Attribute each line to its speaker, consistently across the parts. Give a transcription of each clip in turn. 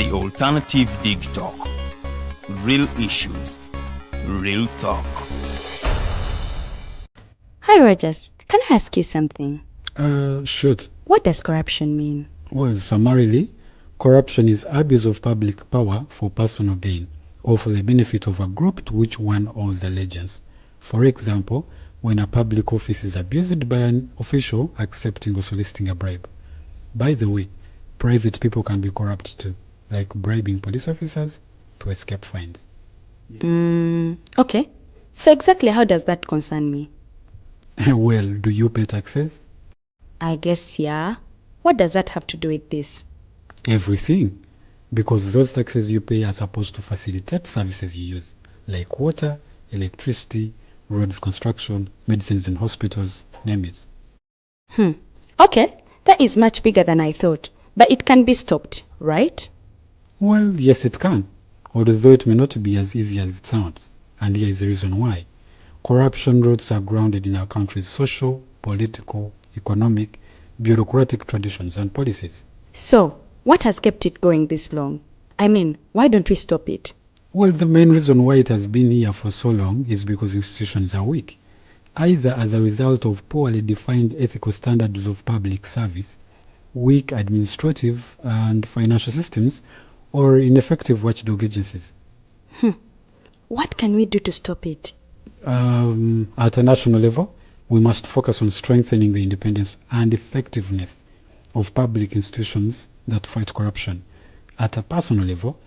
Speaker 1: The Alternative Dig Talk. Real issues, real talk.
Speaker 2: Hi Rogers, can I ask you something?
Speaker 3: Shoot.
Speaker 2: What does corruption mean?
Speaker 3: Well, summarily, corruption is abuse of public power for personal gain or for the benefit of a group to which one owes allegiance. For example, when a public office is abused by an official accepting or soliciting a bribe. By the way, private people can be corrupt too, like bribing police officers to escape fines.
Speaker 2: Okay. So exactly how does that concern me?
Speaker 3: Well, do you pay taxes?
Speaker 2: I guess yeah. What does that have to do with this?
Speaker 3: Everything. Because those taxes you pay are supposed to facilitate services you use, like water, electricity, roads construction, medicines in hospitals, name it.
Speaker 2: Okay, that is much bigger than I thought. But it can be stopped, right?
Speaker 3: Well, yes it can, although it may not be as easy as it sounds. And here is the reason why. Corruption roots are grounded in our country's social, political, economic, bureaucratic traditions and policies.
Speaker 2: So, what has kept it going this long? I mean, why don't we stop it?
Speaker 3: Well, the main reason why it has been here for so long is because institutions are weak, either as a result of poorly defined ethical standards of public service, weak administrative and financial systems, or ineffective watchdog agencies.
Speaker 2: What can we do to stop it?
Speaker 3: At a national level, we must focus on strengthening the independence and effectiveness of public institutions that fight corruption. At a personal level,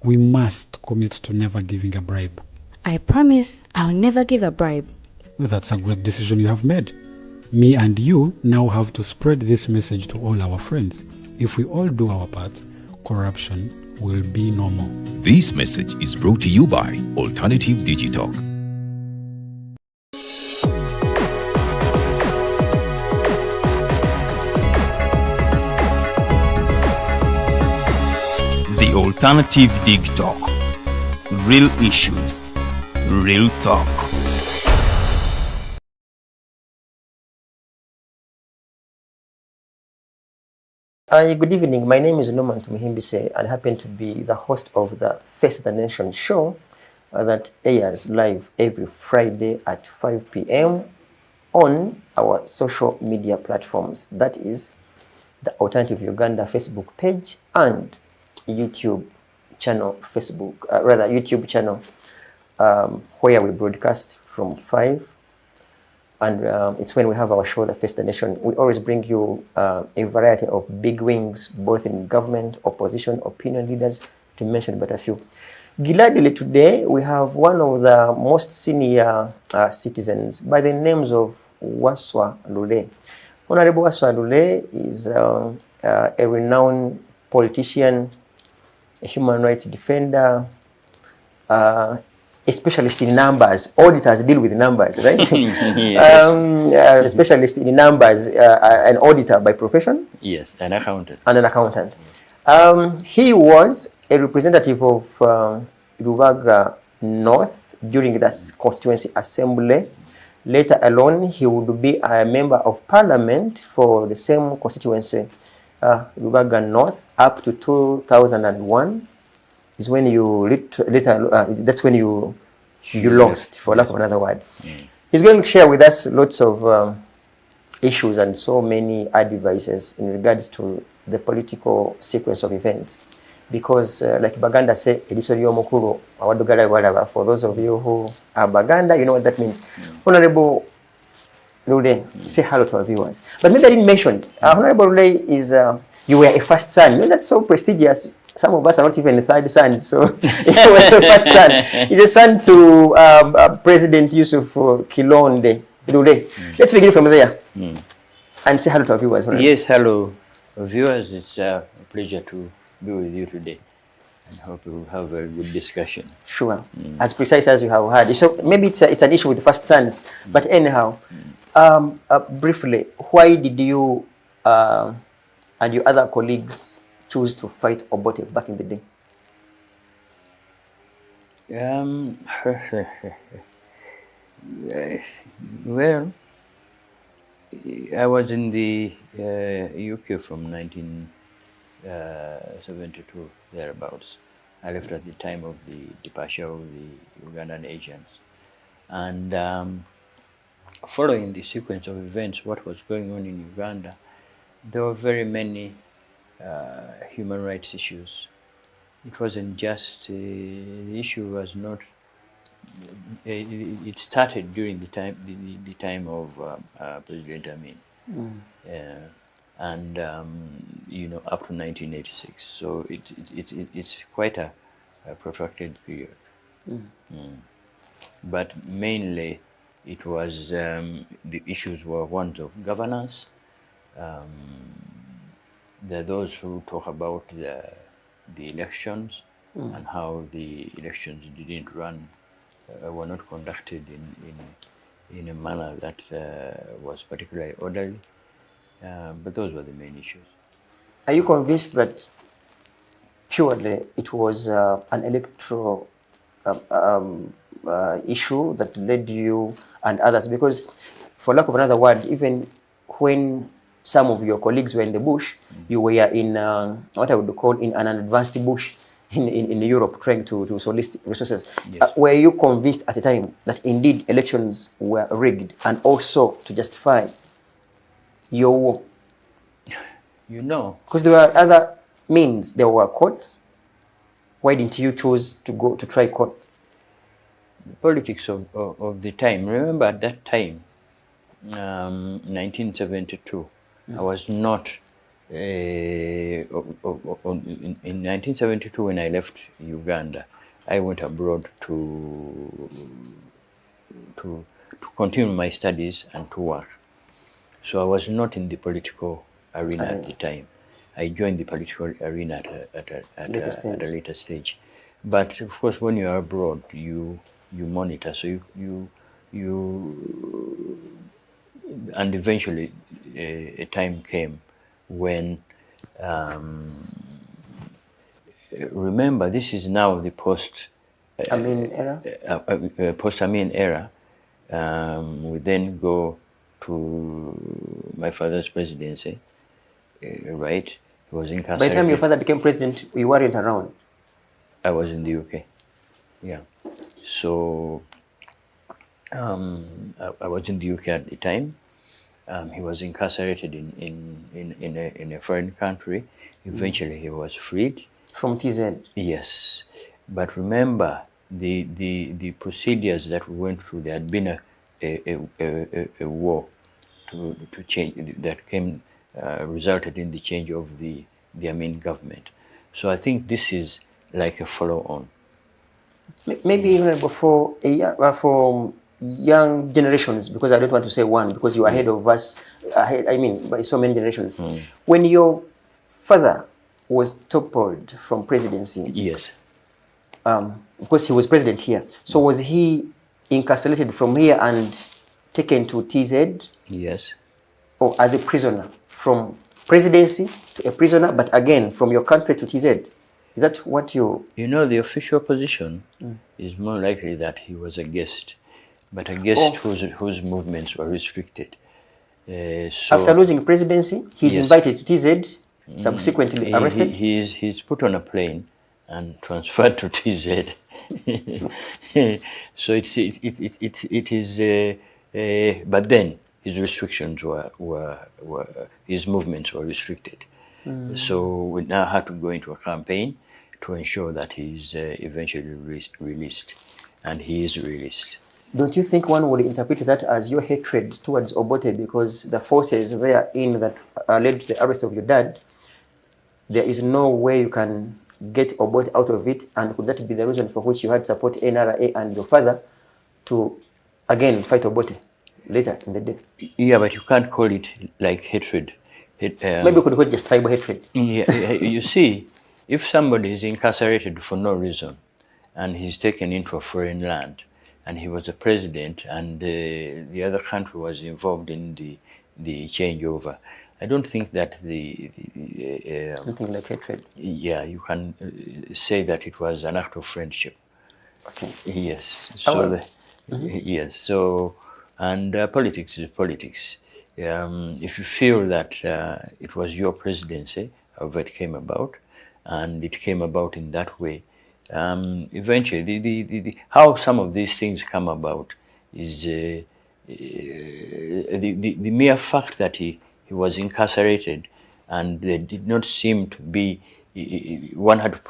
Speaker 3: we must commit to never giving a bribe.
Speaker 2: I promise I'll never give a bribe.
Speaker 3: Well, that's a great decision you have made. Me and you now have to spread this message to all our friends. If we all do our part, corruption will be no more.
Speaker 1: This message is brought to you by Alternative Digital. The Alternative Dig Talk. Real issues, real talk.
Speaker 4: Good evening. My name is Tumhimbise and I happen to be the host of the Face the Nation show that airs live every Friday at 5 p.m. on our social media platforms. That is the Alternative Uganda Facebook page and YouTube channel, YouTube channel, where we broadcast from 5. And it's when we have our show, The Face the Nation. We always bring you a variety of big wings, both in government, opposition, opinion leaders, to mention but a few. Gladly today, we have one of the most senior citizens by the names of Wasswa Lule. Honorable Wasswa Lule is a renowned politician, a human rights defender, a specialist in numbers. Auditors deal with numbers, right?
Speaker 5: Yes.
Speaker 4: A specialist in numbers, an auditor by profession.
Speaker 5: Yes, an accountant.
Speaker 4: And an accountant. He was a representative of Rubaga North during the constituency assembly. Later alone, he would be a member of parliament for the same constituency, Rubaga North, up to 2001. Is when you that's when you lost, for lack of another word. He's going to share with us lots of issues and so many advices in regards to the political sequence of events. Because like Baganda say, for those of you who are Baganda, you know what that means. Honorable Lule, say hello to our viewers. But maybe I didn't mention, Honorable Lule is, you were a first son. You know, that's so prestigious. Some of us are not even the third son, so you were the first son. He's a son to President Yusuf Kilonde Lule. Let's begin from there and say hello to our viewers. Right?
Speaker 5: Yes, hello viewers. It's a pleasure to be with you today. And hope we will have a good discussion.
Speaker 4: Sure. As precise as you have had. So maybe it's an issue with the first sons. But anyhow, briefly, why did you and your other colleagues choose to fight Obote back in the day?
Speaker 5: Well, I was in the UK from 19 72, thereabouts. I left at the time of the departure of the Ugandan agents. And following the sequence of events, what was going on in Uganda, there were very many human rights issues. It wasn't just, the issue was not, it started during the time of President Amin. And up to 1986. So it's quite a protracted period. But mainly, it was the issues were ones of governance. There are those who talk about the elections and how the elections didn't run, were not conducted in a manner that was particularly orderly. But those were the main issues.
Speaker 4: Are you convinced that purely it was an electoral issue that led you and others? Because, for lack of another word, even when some of your colleagues were in the bush, you were in what I would call in an advanced bush in Europe, trying to solicit resources.
Speaker 5: Yes.
Speaker 4: Were you convinced at the time that indeed elections were rigged, and also to justify your war? Because there were other means. There were courts. Why didn't you choose to go to try court?
Speaker 5: The politics of the time. Remember, at that time, 1972, I was not. In 1972, when I left Uganda, I went abroad to continue my studies and to work. So I was not in the political arena at the time. I joined the political arena at a later stage. But of course, when you are abroad, you monitor. So and eventually a time came when, remember, this is now the post-Amin era. Post-Amin era. We then go to my father's presidency, right? He was incarcerated.
Speaker 4: By the time your father became president, you weren't around.
Speaker 5: I was in the UK. Yeah. So I was in the UK at the time. He was incarcerated in a foreign country. Eventually, he was freed.
Speaker 4: From TZ?
Speaker 5: Yes. But remember, the procedures that we went through, there had been a war to change, that came, resulted in the change of the Amin government. So I think this is like a follow-on.
Speaker 4: Maybe even before for young generations, because I don't want to say one, because you are ahead of us, by so many generations. When your father was toppled from presidency,
Speaker 5: yes,
Speaker 4: because he was president here, so was he incarcerated from here and taken to TZ?
Speaker 5: Yes.
Speaker 4: Or as a prisoner, from presidency to a prisoner, but again from your country to TZ? Is that what you...
Speaker 5: the official position is more likely that he was a guest, but a guest whose movements were restricted. So
Speaker 4: after losing presidency, he's invited to TZ, subsequently arrested?
Speaker 5: He's put on a plane and transferred to TZ. So it is, but then his restrictions were his movements were restricted. So we now had to go into a campaign to ensure that he's eventually released, and he is released.
Speaker 4: Don't you think one would interpret that as your hatred towards Obote because the forces therein that led to the arrest of your dad, there is no way you can get Obote out of it, and could that be the reason for which you had to support NRA and your father to, again, fight Obote later in the day?
Speaker 5: Yeah, but you can't call it like hatred.
Speaker 4: Maybe we could call it justifiable hatred.
Speaker 5: Yeah, you see, if somebody is incarcerated for no reason and he's taken into a foreign land and he was a president and the other country was involved in the changeover, I don't think that
Speaker 4: something like hatred.
Speaker 5: Yeah, you can say that it was an act of friendship.
Speaker 4: Okay.
Speaker 5: Yes. So yes. So, and politics is politics. If you feel that it was your presidency, how that came about, and it came about in that way. Eventually, how some of these things come about is the mere fact that he was incarcerated, and there did not seem to be, one had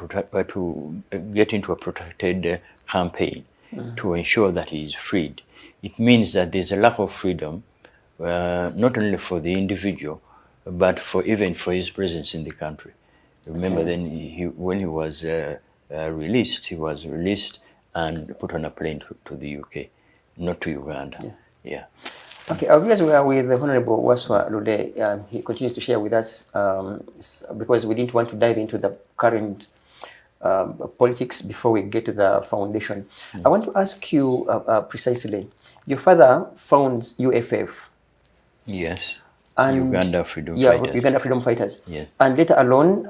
Speaker 5: to get into a protected campaign to ensure that he is freed. It means that there's a lack of freedom, not only for the individual, but even for his presence in the country. Remember, then when he was released, he was released and put on a plane to the UK, not to Uganda. Yeah.
Speaker 4: Okay, obviously we are with the Honorable Wasswa Lule. He continues to share with us because we didn't want to dive into the current politics before we get to the foundation. I want to ask you precisely, your father founds UFF.
Speaker 5: Yes.
Speaker 4: And
Speaker 5: Uganda Freedom Fighters.
Speaker 4: Uganda Freedom Fighters.
Speaker 5: Yes.
Speaker 4: And later alone,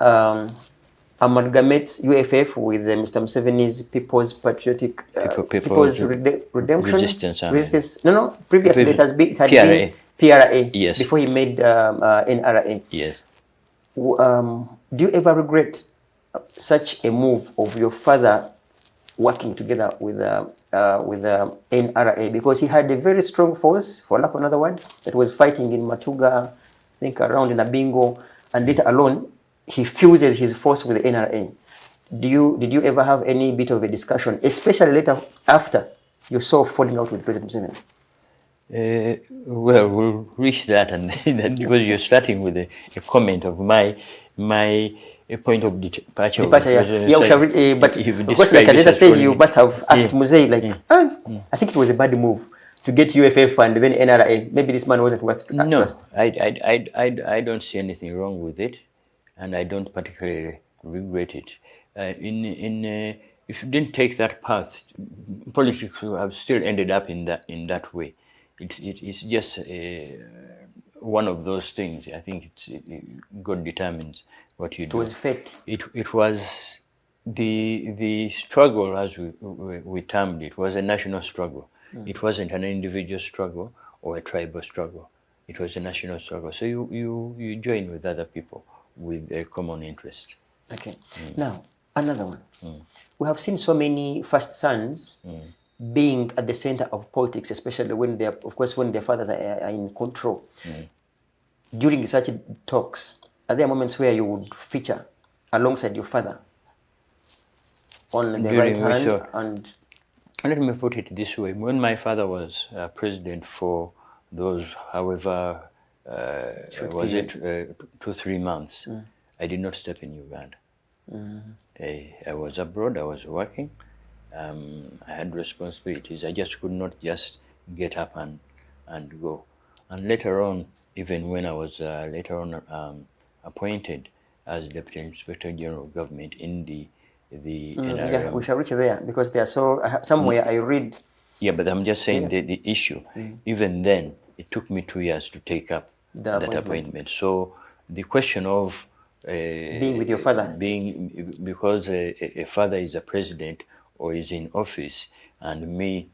Speaker 4: amalgamates UFF with Mr. Museveni's People's Patriotic People's Redemption
Speaker 5: Resistance.
Speaker 4: No, previously it had been PRA.
Speaker 5: Yes.
Speaker 4: Before he made NRA.
Speaker 5: Yes.
Speaker 4: Do you ever regret such a move of your father working together with NRA, because he had a very strong force, for lack of another word, that was fighting in Matuga, I think around Nabingo, and later alone he fuses his force with the NRA. Did you ever have any bit of a discussion, especially later after you saw falling out with President Museveni?
Speaker 5: Well, we'll reach that, and because you're starting with a comment of my point of departure.
Speaker 4: But of course, like at later stage, you must have asked Musei, like, I think it was a bad move to get UFF and then NRA. Maybe this man wasn't worth.
Speaker 5: No, I don't see anything wrong with it, and I don't particularly regret it. If you didn't take that path, politics would have still ended up in that way. It's just one of those things. I think God determines what you do.
Speaker 4: It was fate.
Speaker 5: It was the struggle, as we termed it, was a national struggle. It wasn't an individual struggle or a tribal struggle. It was a national struggle. So you join with other people with a common interest.
Speaker 4: Okay. Now, another one. We have seen so many first sons being at the center of politics, especially when their fathers are in control. During such talks, are there moments where you would feature alongside your father on the right hand? And
Speaker 5: let me put it this way: when my father was president for those, however, was it 2-3 months, I did not step in Uganda. I was abroad. I was working. I had responsibilities. I just could not just get up and go. And later on, even when I was appointed as Deputy Inspector General of Government in the NRM.
Speaker 4: Yeah, we shall reach there because there are somewhere I read.
Speaker 5: Yeah, but I'm just saying the issue. Even then, it took me 2 years to take up that appointment. So the question of
Speaker 4: being with your father,
Speaker 5: because a father is a president or is in office, and me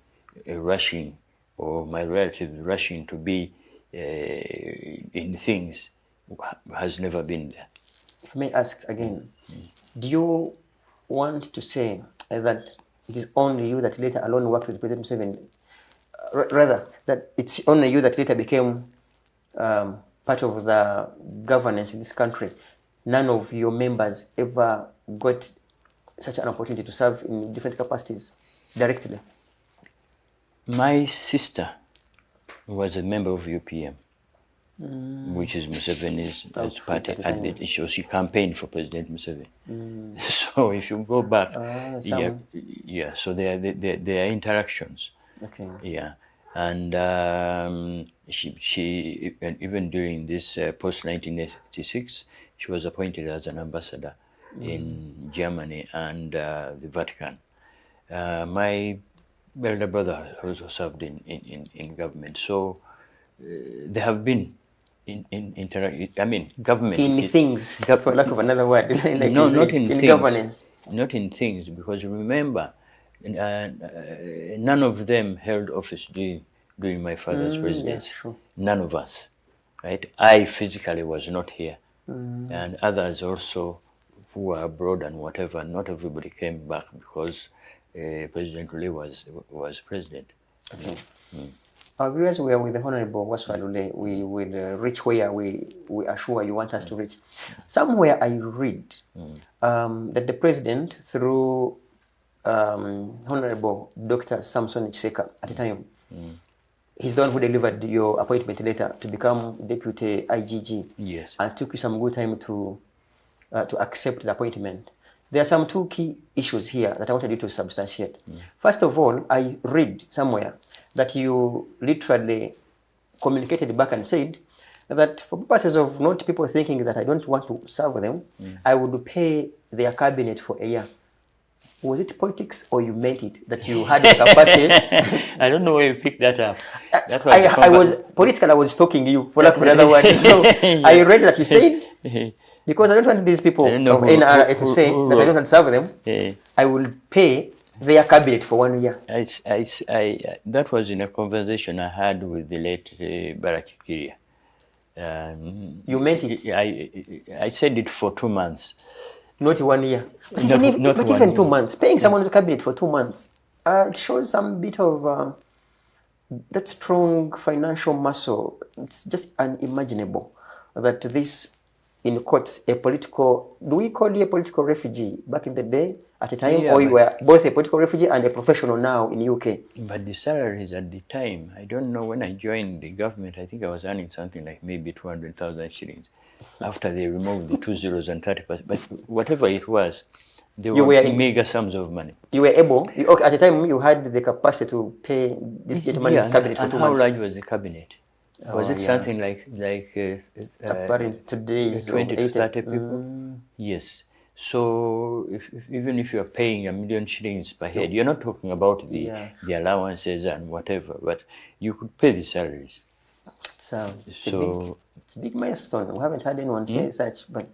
Speaker 5: rushing, or my relatives rushing to be in things, has never been there.
Speaker 4: If I may ask again, do you want to say that it is only you that later alone worked with President Museveni? Rather, that it's only you that later became part of the governance in this country? None of your members ever got such an opportunity to serve in different capacities directly?
Speaker 5: My sister was a member of UPM, which is Museveni's party. She campaigned for President Museveni. So if you go back, so there are interactions.
Speaker 4: Okay.
Speaker 5: Yeah, and she even during this post-1986, she was appointed as an ambassador in Germany and the Vatican. My elder brother also served in government. So there have been government
Speaker 4: in things, for lack of another word. Like
Speaker 5: no, not in things.
Speaker 4: Governance.
Speaker 5: Not in things, because remember, none of them held office during my father's presidency.
Speaker 4: Yeah, sure.
Speaker 5: None of us, right? I physically was not here and others also who were abroad and whatever. Not everybody came back because President Lule was president.
Speaker 4: Okay. Our viewers, we are with the Honorable Wasswa Lule. We will reach where we are sure you want us to reach. Somewhere I read that the president, through Honorable Dr. Samson Chiseka at the time, he's the one who delivered your appointment letter to become Deputy IGG.
Speaker 5: Yes.
Speaker 4: And took you some good time to accept the appointment. There are some two key issues here that I wanted you to substantiate. First of all, I read somewhere that you literally communicated back and said that for purposes of not people thinking that I don't want to serve them, I would pay their cabinet for a year. Was it politics or you meant it, that you had the capacity?
Speaker 5: I don't know where you picked that up. That
Speaker 4: I was political, I was stalking you, for lack of another word. So I read that you said, because I don't want these people of NRA to say that I don't want to serve them, I will pay their cabinet for 1 year.
Speaker 5: That was in a conversation I had with the late Baraki Kiria.
Speaker 4: You meant it?
Speaker 5: I said it for 2 months.
Speaker 4: Not 1 year.
Speaker 5: Not
Speaker 4: but even 2 months. Paying someone's cabinet for 2 months it shows some bit of that strong financial muscle. It's just unimaginable that this, in quotes, a political, do we call you a political refugee back in the day at the time, or you were both a political refugee and a professional now in UK?
Speaker 5: But the salaries at the time, I don't know, when I joined the government, I think I was earning something like maybe 200,000 shillings. After they removed the 2 zeros and 30%, but whatever it was, they were mega sums of money.
Speaker 4: You were able, at the time you had the capacity to pay this gentleman's cabinet for 2 months.
Speaker 5: How large was the cabinet? Was it something like
Speaker 4: today's
Speaker 5: 20 to 30 people? Yes. So even if you are paying 1 million shillings per head, you're not talking about the allowances and whatever, but you could pay the salaries.
Speaker 4: It's a big milestone. We haven't had anyone say such, but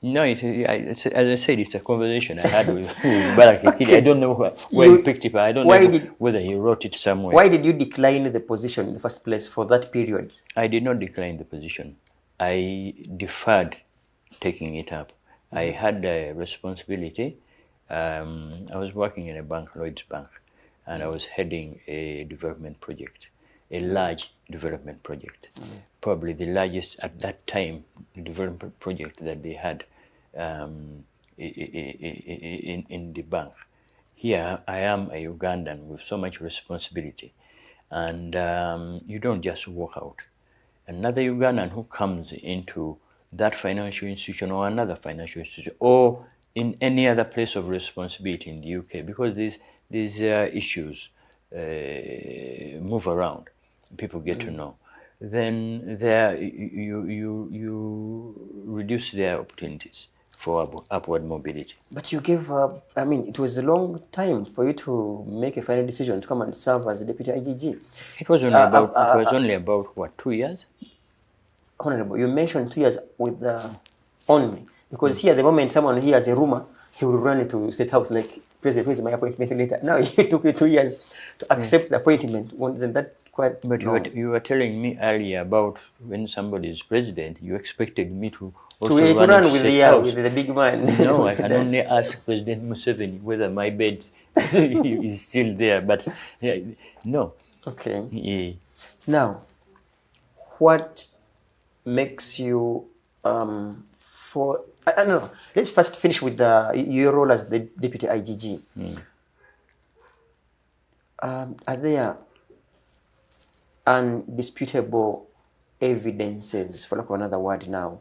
Speaker 5: no, as I said, it's a conversation I had with Baraki. I don't know where he picked it up. I don't know whether he wrote it somewhere.
Speaker 4: Why did you decline the position in the first place for that period?
Speaker 5: I did not decline the position. I deferred taking it up. I had a responsibility. I was working in a bank, Lloyd's Bank, and I was heading a development project, a large development project, probably the largest at that time development project that they had in the bank. Here I am a Ugandan with so much responsibility, and you don't just walk out. Another Ugandan who comes into that financial institution or another financial institution or in any other place of responsibility in the UK, because these issues move around, people get to know, then there you reduce their opportunities for upward mobility.
Speaker 4: But you gave up, I mean, it was a long time for you to make a final decision to come and serve as a deputy IGG.
Speaker 5: It was only about what, 2 years?
Speaker 4: Honorable, you mentioned 2 years with only, because here at the moment someone hears a rumor, he will run into State House like, President, where's my appointment later? Now it took you 2 years to accept the appointment. Wasn't that quite
Speaker 5: But you were telling me earlier about when somebody is president, you expected me to also
Speaker 4: run with the big man.
Speaker 5: No, I can only ask President Museveni whether my bed is still there, but no.
Speaker 4: Okay.
Speaker 5: Yeah.
Speaker 4: Now, what makes you I don't know. Let's first finish with your role as the deputy IGG. Are there undisputable evidences, for lack of another word now,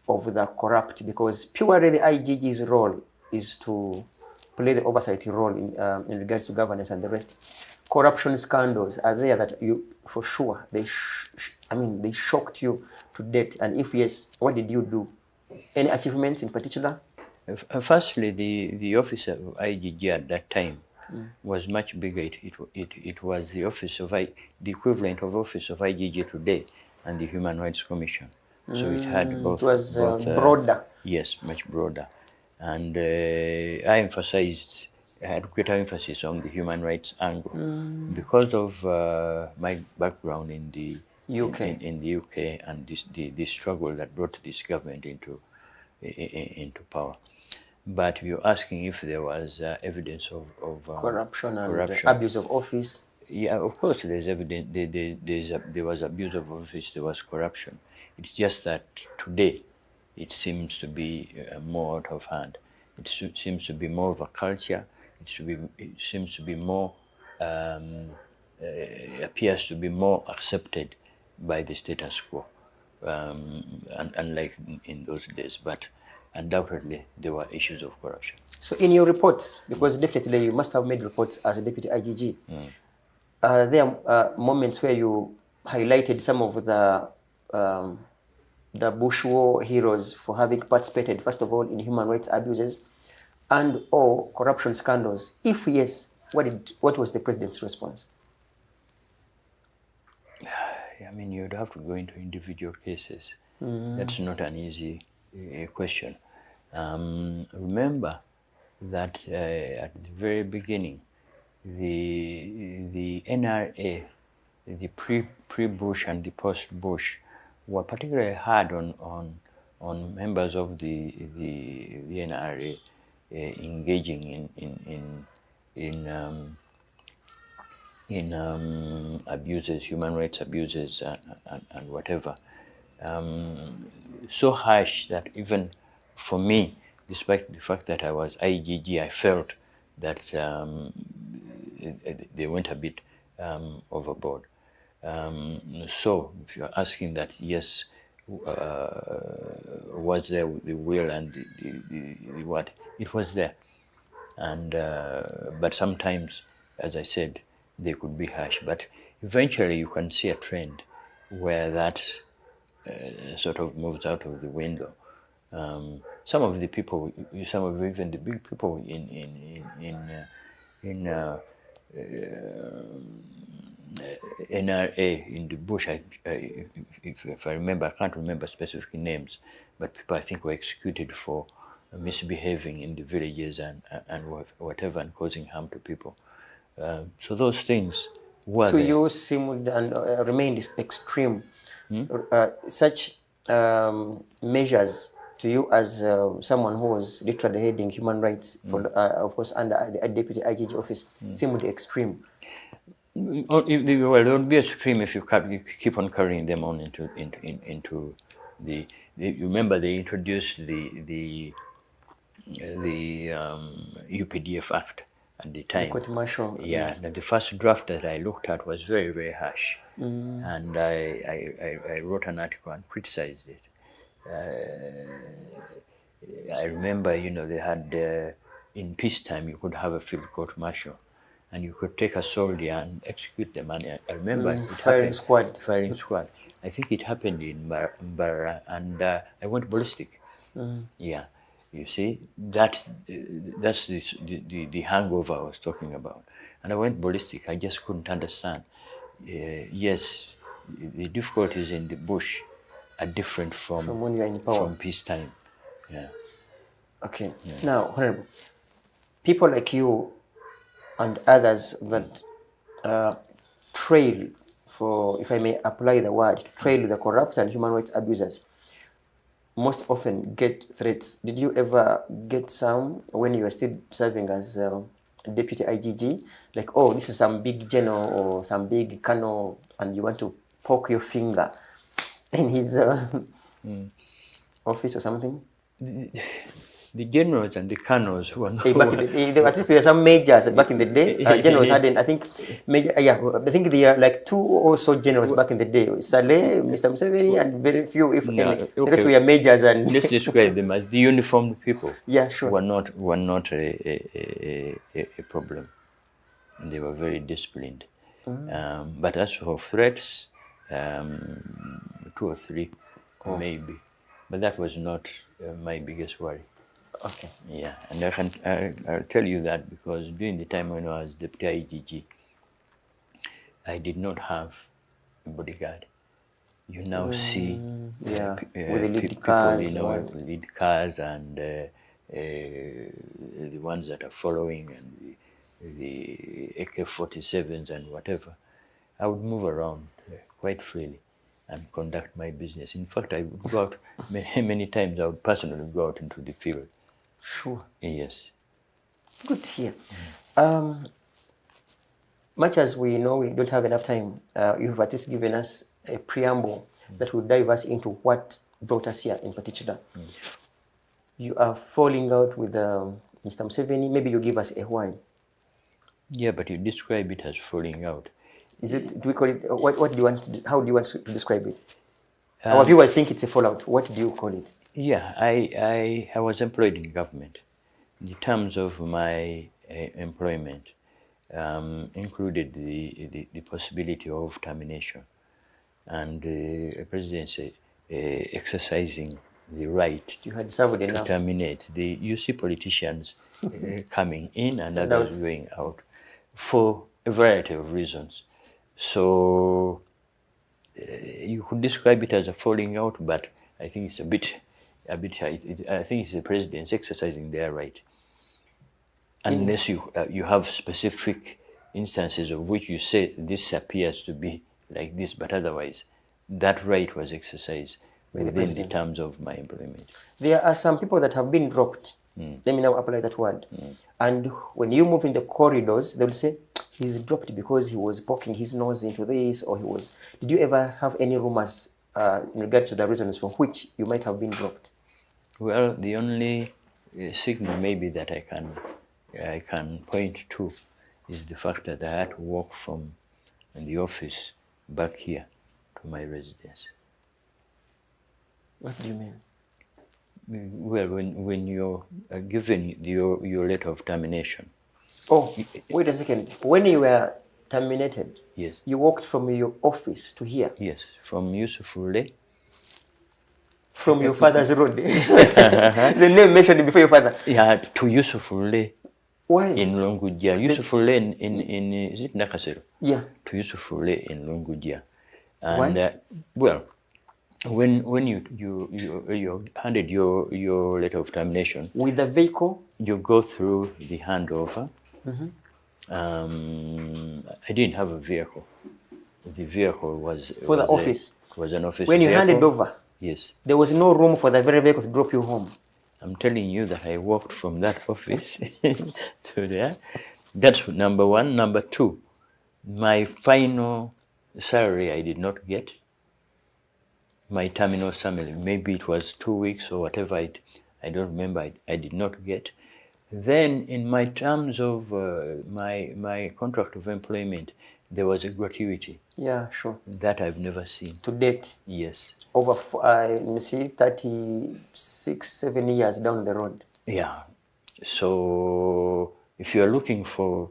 Speaker 4: of the corrupt? Because purely the IGG's role is to play the oversight role in regards to governance and the rest. Corruption scandals, are there that you, for sure, they shocked you to death? And if yes, what did you do? Any achievements in particular?
Speaker 5: Firstly, the office of IGG at that time was much bigger. It was the office of the equivalent of office of IGG today and the Human Rights Commission. So it had both.
Speaker 4: It was broader.
Speaker 5: Yes, much broader. And I had greater emphasis on the human rights angle because of my background in the
Speaker 4: UK.
Speaker 5: in the UK, and the struggle that brought this government into power. But you're asking if there was evidence of
Speaker 4: Corruption and
Speaker 5: corruption.
Speaker 4: abuse of office.
Speaker 5: Yeah, of course, there's evidence. There was abuse of office. There was corruption. It's just that today, it seems to be more out of hand. It seems to be more of a culture. It seems to be more. Appears to be more accepted by the status quo, unlike in those days. But undoubtedly, there were issues of corruption.
Speaker 4: So in your reports, because definitely you must have made reports as a deputy IGG, there are moments where you highlighted some of the Bush War heroes for having participated, first of all, in human rights abuses and or corruption scandals. If yes, what was the president's response?
Speaker 5: I mean, you'd have to go into individual cases. That's not an easy question. Remember that at the very beginning, the NRA, the pre-Bush and the post-Bush, were particularly hard on members of the NRA engaging in abuses, human rights abuses, and whatever. So harsh that even for me, despite the fact that I was IGG, I felt that they went a bit overboard. So if you're asking that, yes, was there the will and the what? It was there. And but sometimes, as I said, they could be harsh. But eventually you can see a trend where that sort of moves out of the window. Some of the people, some of even the big people in NRA in the bush, if I remember, I can't remember specific names, but people I think were executed for misbehaving in the villages and whatever, and causing harm to people. So those things were
Speaker 4: to
Speaker 5: there.
Speaker 4: you seemed and remained extreme. Such measures to you as someone who was literally heading human rights, for, of course, under the deputy IGG office, seemed extreme.
Speaker 5: Well, they would be extreme if you keep on carrying them on into the. You remember they introduced the UPDF Act at the time.
Speaker 4: The court martial.
Speaker 5: Yeah, the first draft that I looked at was very, very harsh, and I wrote an article and criticized it. I remember, they had in peacetime you could have a field court martial, and you could take a soldier and execute them. And I remember it
Speaker 4: firing squad.
Speaker 5: Firing squad. I think it happened in Mbara, and I went ballistic. Yeah, you see, that's the hangover I was talking about. And I went ballistic. I just couldn't understand. Yes, the difficulties in the bush are different from
Speaker 4: when you're in power.
Speaker 5: From peacetime. Yeah.
Speaker 4: Okay. Yeah. Now, Honorable, people like you and others that trail for, if I may apply the word, to trail the corrupt and human rights abusers, most often get threats. Did you ever get some when you were still serving as deputy IGG? Like, oh, this is some big general or some big colonel, and you want to poke your finger in his office or something?
Speaker 5: The generals and the colonels who are not...
Speaker 4: at least there were some majors back in the day. Generals hadn't, I think, I think there are like 2 or so generals back in the day. Saleh, Mr. Museveni, and very few, if any. Okay. The rest were majors. And
Speaker 5: let's describe them as the uniformed people.
Speaker 4: Yeah, sure.
Speaker 5: Were not a problem. They were very disciplined. But as for threats, 2 or 3, maybe. But that was not my biggest worry.
Speaker 4: Okay.
Speaker 5: Yeah, and I'll tell you that because during the time when I was deputy IGG, I did not have a bodyguard. You now see
Speaker 4: with the lead cars,
Speaker 5: people, lead cars, and the ones that are following, and the AK-47s and whatever. I would move around quite freely. and conduct my business. In fact, I would go out many times. I would personally go out into the field.
Speaker 4: Sure.
Speaker 5: Yes.
Speaker 4: Good to hear. Much as we know we don't have enough time, you've at least given us a preamble that will dive us into what brought us here in particular. You are falling out with Mr. Museveni. Maybe you give us a why.
Speaker 5: Yeah, but you describe it as falling out.
Speaker 4: Is it? Do we call it? What do you want? How do you want to describe it? Our viewers think it's a fallout. What do you call it?
Speaker 5: Yeah, I was employed in government. The terms of my employment included the possibility of termination, and the presidency exercising the right
Speaker 4: You had served
Speaker 5: to
Speaker 4: enough.
Speaker 5: terminate. You see politicians coming in and others going out for a variety of reasons. So you could describe it as a falling out, but I think it's I think it's the presidents exercising their right. Unless you have specific instances of which you say this appears to be like this, but otherwise that right was exercised within the terms of my employment.
Speaker 4: There are some people that have been dropped. Let me now apply that word. And when you move in the corridors, they'll say, he's dropped because he was poking his nose into this, or he was... Did you ever have any rumors in regards to the reasons for which you might have been dropped?
Speaker 5: Well, the only signal maybe that I can point to is the fact that I had to walk from the office back here to my residence.
Speaker 4: What do you mean?
Speaker 5: Well, when you're given your letter of termination.
Speaker 4: Oh, wait a second. When you were terminated,
Speaker 5: Yes.
Speaker 4: you walked from your office to here?
Speaker 5: Yes, from Yusuf Lule.
Speaker 4: From your father's road? The name mentioned before your father?
Speaker 5: Yeah, to Yusuf Lule.
Speaker 4: Why?
Speaker 5: In Longujia. Yusuf Lule in is it Nakasero?
Speaker 4: Yeah.
Speaker 5: To Yusuf Lule in Longujia.
Speaker 4: Why?
Speaker 5: And well, when you handed your letter of termination
Speaker 4: With the vehicle?
Speaker 5: you go through the handover. I didn't have a vehicle. The vehicle was
Speaker 4: For the office?
Speaker 5: Was an office
Speaker 4: When you
Speaker 5: vehicle.
Speaker 4: handed over?
Speaker 5: Yes.
Speaker 4: There was no room for the very vehicle to drop you home?
Speaker 5: I'm telling you that I walked from that office to there. That's number one. Number two, my final salary I did not get. My terminal salary, maybe it was 2 weeks or whatever, I don't remember, I did not get. Then in my terms of my contract of employment, there was a gratuity.
Speaker 4: Yeah, sure.
Speaker 5: That I've never seen.
Speaker 4: To date?
Speaker 5: Yes.
Speaker 4: Over, let me see, 36, 7 years down the road.
Speaker 5: Yeah. So if you're looking for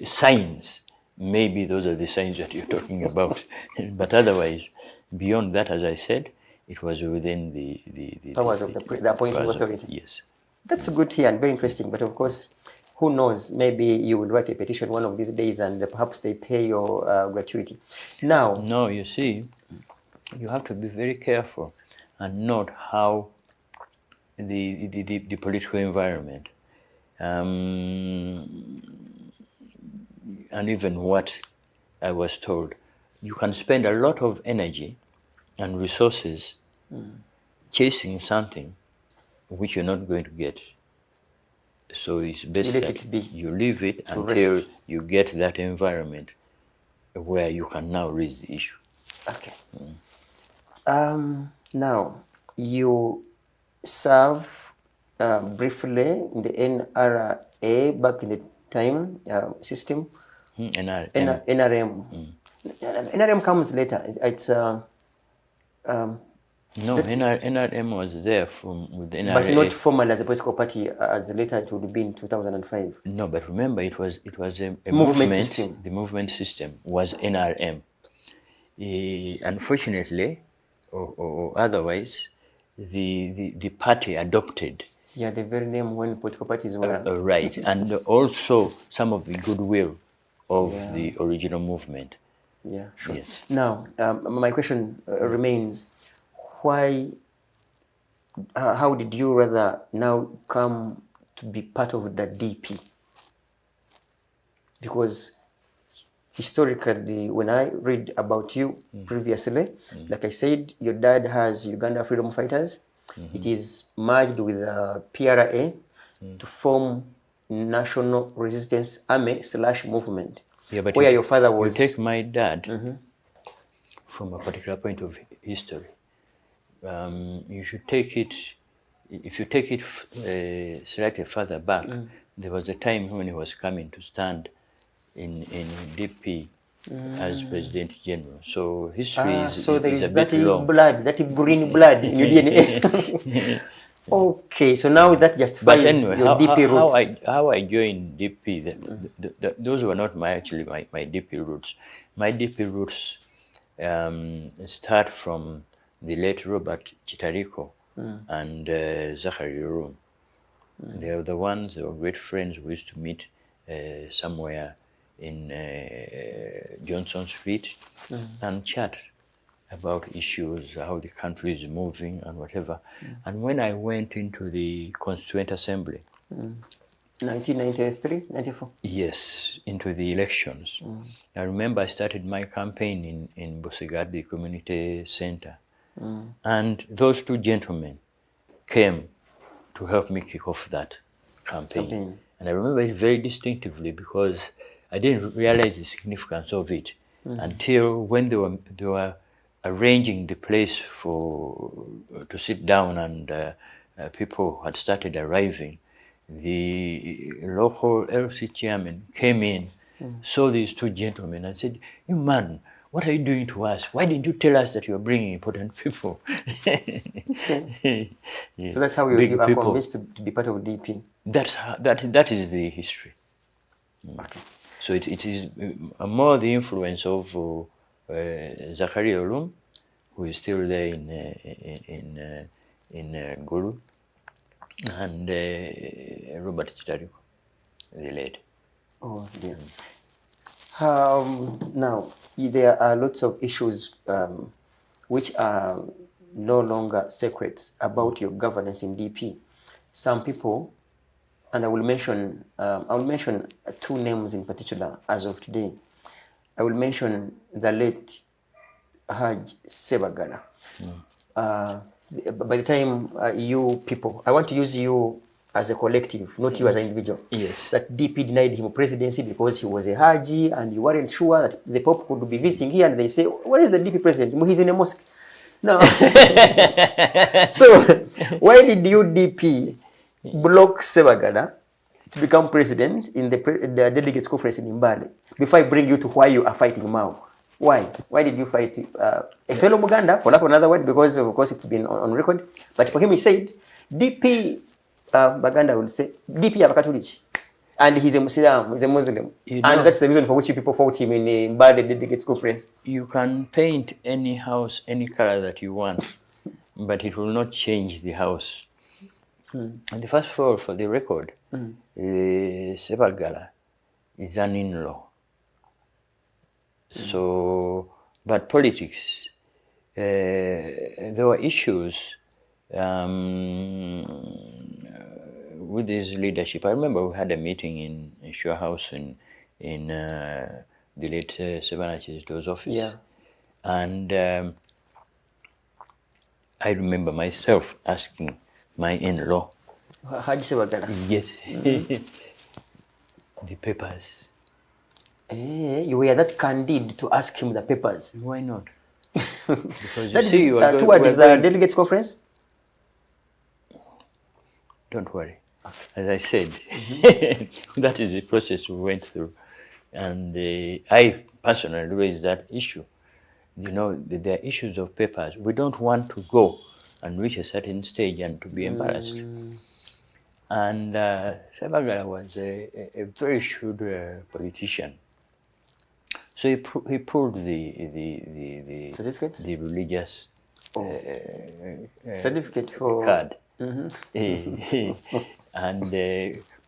Speaker 5: signs, maybe those are the signs that you're talking about. But otherwise, beyond that, as I said, it was within the
Speaker 4: powers of the appointing authority.
Speaker 5: Yes.
Speaker 4: That's good here and very interesting. But of course, who knows? Maybe you will write a petition one of these days and perhaps they pay your gratuity. Now,
Speaker 5: no, you see, you have to be very careful and note how the political environment and even what I was told, you can spend a lot of energy and resources chasing something which you're not going to get. So it's best that you leave it until
Speaker 4: rest.
Speaker 5: You get that environment where you can now raise the issue.
Speaker 4: Okay. Now, you serve briefly in the NRA back in the time system. NRM. NRM comes later. It's
Speaker 5: no, NRM was there with the NRA.
Speaker 4: But not formally as a political party as later it would be in 2005.
Speaker 5: No, but remember it was a
Speaker 4: movement system.
Speaker 5: The movement system was NRM. Unfortunately, or otherwise, the party adopted.
Speaker 4: Yeah, the very name when political parties were...
Speaker 5: right, and also some of the goodwill of the original movement.
Speaker 4: Yeah, sure.
Speaker 5: Yes.
Speaker 4: Now, my question remains, why, how did you rather now come to be part of the DP? Because historically, when I read about you previously, like I said, your dad has Uganda Freedom Fighters. It is merged with PRA to form National Resistance Army / movement.
Speaker 5: Yeah, but
Speaker 4: where your father was.
Speaker 5: You take my dad from a particular point of history. You should take it. If you take it slightly further back, there was a time when he was coming to stand in DP as President General. So history is
Speaker 4: so there
Speaker 5: is
Speaker 4: is
Speaker 5: a bit
Speaker 4: that
Speaker 5: long.
Speaker 4: blood, that green blood in your DNA. Okay, so now that justifies
Speaker 5: But anyway,
Speaker 4: your DP roots.
Speaker 5: how I joined DP, those were not my DP roots. My DP roots start from the late Robert Chitariko and Zachary Room. They are the ones, they were great friends. We used to meet somewhere in Johnson Street and chat about issues, how the country is moving and whatever. And when I went into the Constituent Assembly,
Speaker 4: 1993, 94?
Speaker 5: yes, into the elections. I remember I started my campaign in Busigad, the community center. And those two gentlemen came to help me kick off that campaign. And I remember it very distinctively because I didn't realize the significance of it until when they were arranging the place to sit down, and people had started arriving. The local LC chairman came in, saw these two gentlemen and said, "You man, what are you doing to us? Why didn't you tell us that you are bringing important people?"
Speaker 4: Okay.
Speaker 5: Yeah.
Speaker 4: So that's how you are convinced to be part of DP.
Speaker 5: That is the history.
Speaker 4: Okay.
Speaker 5: So it is more the influence of Zachary Olum, who is still there in Gulu, and Robert Chitariko, the late.
Speaker 4: Oh dear. Now, there are lots of issues which are no longer secrets about your governance in DP. Some people, and I will mention two names in particular as of today. I will mention the late Haj Sebagala. By the time you people, I want to use you as a collective, not you as an individual.
Speaker 5: Yes.
Speaker 4: That DP denied him presidency because he was a Haji and you weren't sure that the Pope could be visiting here, and they say, "Where is the DP president? He's in a mosque." No. So, why did you DP block Sebagala to become president in the delegates conference in Mbale before I bring you to why you are fighting Mao? Why? Why did you fight a fellow Muganda, for lack of another word, because of course it's been on record. But for him, he said, DP Baganda will say, DP Abakatulich. And he's a Muslim, he's a Muslim. And that's the reason for which people fought him in Mbale delegates conference.
Speaker 5: You can paint any house any color that you want, but it will not change the house. And the first of all, for the record, Sebagala is an in-law. So, but politics, there were issues with his leadership. I remember we had a meeting in Shore House in the late Savannah Chizito's office.
Speaker 4: Yeah.
Speaker 5: And I remember myself asking my in-law,
Speaker 4: Haji Sebagala.
Speaker 5: yes, the papers.
Speaker 4: You were that candid to ask him the papers.
Speaker 5: Why not? Because
Speaker 4: That
Speaker 5: you
Speaker 4: is
Speaker 5: see,
Speaker 4: towards the delegates conference?
Speaker 5: don't worry. As I said, that is the process we went through. And I personally raised that issue. You know, there are issues of papers. We don't want to go and reach a certain stage and to be embarrassed. And Sebagala was a very shrewd politician. So he pulled the
Speaker 4: Certificates?
Speaker 5: the religious
Speaker 4: certificate for
Speaker 5: card, and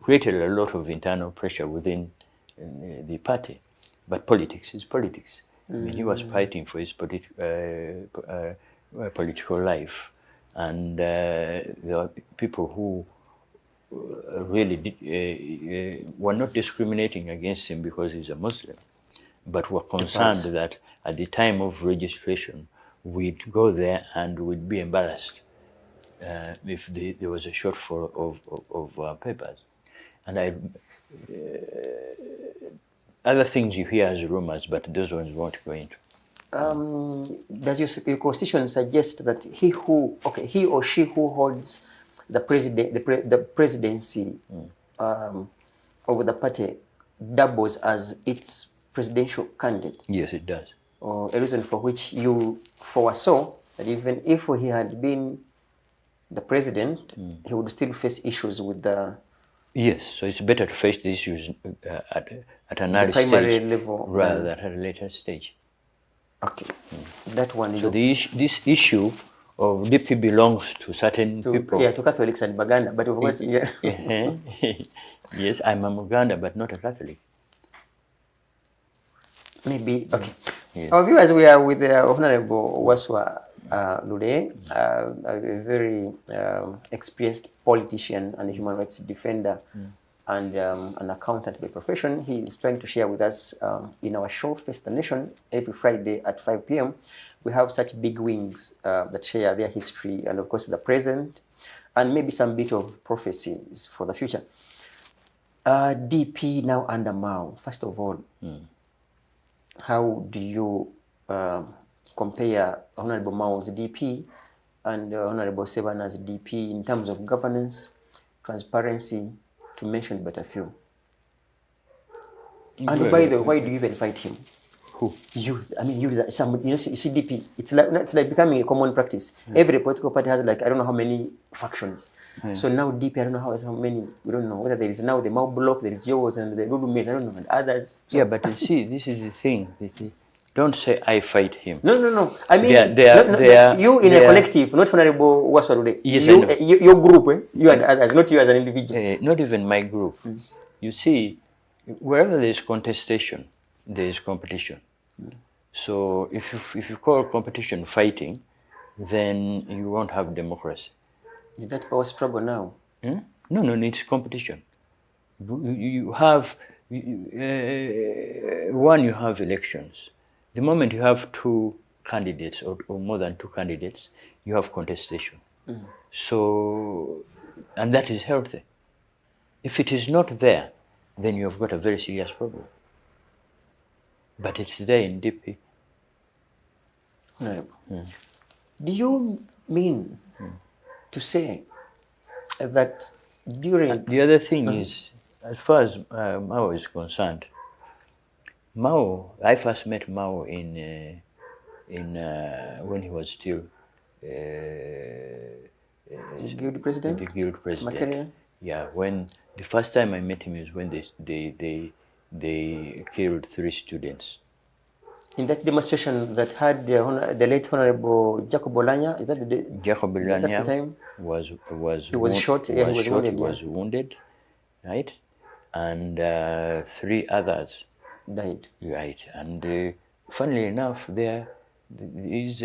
Speaker 5: created a lot of internal pressure within the party. But politics is politics. I mean, he was fighting for his political life, and there were people who really were not discriminating against him because he's a Muslim. but were concerned that at the time of registration, we'd go there and we'd be embarrassed if there was a shortfall of papers. And other things you hear as rumors, but those ones won't go into.
Speaker 4: Does your constitution suggest that he or she who holds the presidency of the party doubles as its presidential candidate?
Speaker 5: Yes, it does.
Speaker 4: A reason for which you foresaw that even if he had been the president, he would still face issues with the...
Speaker 5: Yes, so it's better to face the issues at an early
Speaker 4: primary
Speaker 5: stage
Speaker 4: level
Speaker 5: rather than at a later stage.
Speaker 4: Okay, that one.
Speaker 5: So this issue of DP belongs to certain people.
Speaker 4: Yeah, to Catholics and Baganda, but of course, yeah.
Speaker 5: Yes, I'm a Muganda, but not a Catholic.
Speaker 4: Maybe, okay.
Speaker 5: Yeah.
Speaker 4: Our viewers, we are with Honorable Wasswa Lule, a very experienced politician and human rights defender and an accountant by profession. He is trying to share with us in our show, Face the Nation, every Friday at 5 p.m. We have such big wings that share their history and, of course, the present and maybe some bit of prophecies for the future. DP now under Mao, first of all. How do you compare Honorable Mao's DP and Honorable Sebana's DP in terms of governance, transparency, to mention but a few? And by the way, why do you even fight him?
Speaker 5: Who?
Speaker 4: You. I mean, you see DP. It's like becoming a common practice. Every political party has like I don't know how many factions. So now DP, I don't know how many. We don't know whether there is now the Mao block, there is yours and the Lulu Mays, I don't know, and others. So,
Speaker 5: yeah, but you see, this is the thing. You see, don't say I fight him.
Speaker 4: No. I mean, you in a collective, not Honorable Wasswa Lule.
Speaker 5: Yes,
Speaker 4: you,
Speaker 5: I know.
Speaker 4: Your group, you and others, not you as an individual.
Speaker 5: Not even my group. You see, wherever there is contestation, there is competition. So if you call competition fighting, then you won't have democracy.
Speaker 4: Is that power struggle now?
Speaker 5: No, it's competition. You have you have elections. The moment you have two candidates or more than two candidates, you have contestation. So, and that is healthy. If it is not there, then you have got a very serious problem. But it's there in DP.
Speaker 4: No. Do you mean to say that during...
Speaker 5: The other thing is, as far as Mao is concerned, I first met Mao in when he was still
Speaker 4: Guild president?
Speaker 5: the Guild president.
Speaker 4: Makerere?
Speaker 5: Yeah, when the first time I met him is when they killed 3 students.
Speaker 4: In that demonstration that had the late Honorable Jacob Olanya, is that the
Speaker 5: Jacob
Speaker 4: that's the
Speaker 5: Olanya
Speaker 4: time?
Speaker 5: was
Speaker 4: shot, yeah, he was wounded,
Speaker 5: he was wounded, right? And 3 others
Speaker 4: Died.
Speaker 5: right? And funnily enough, these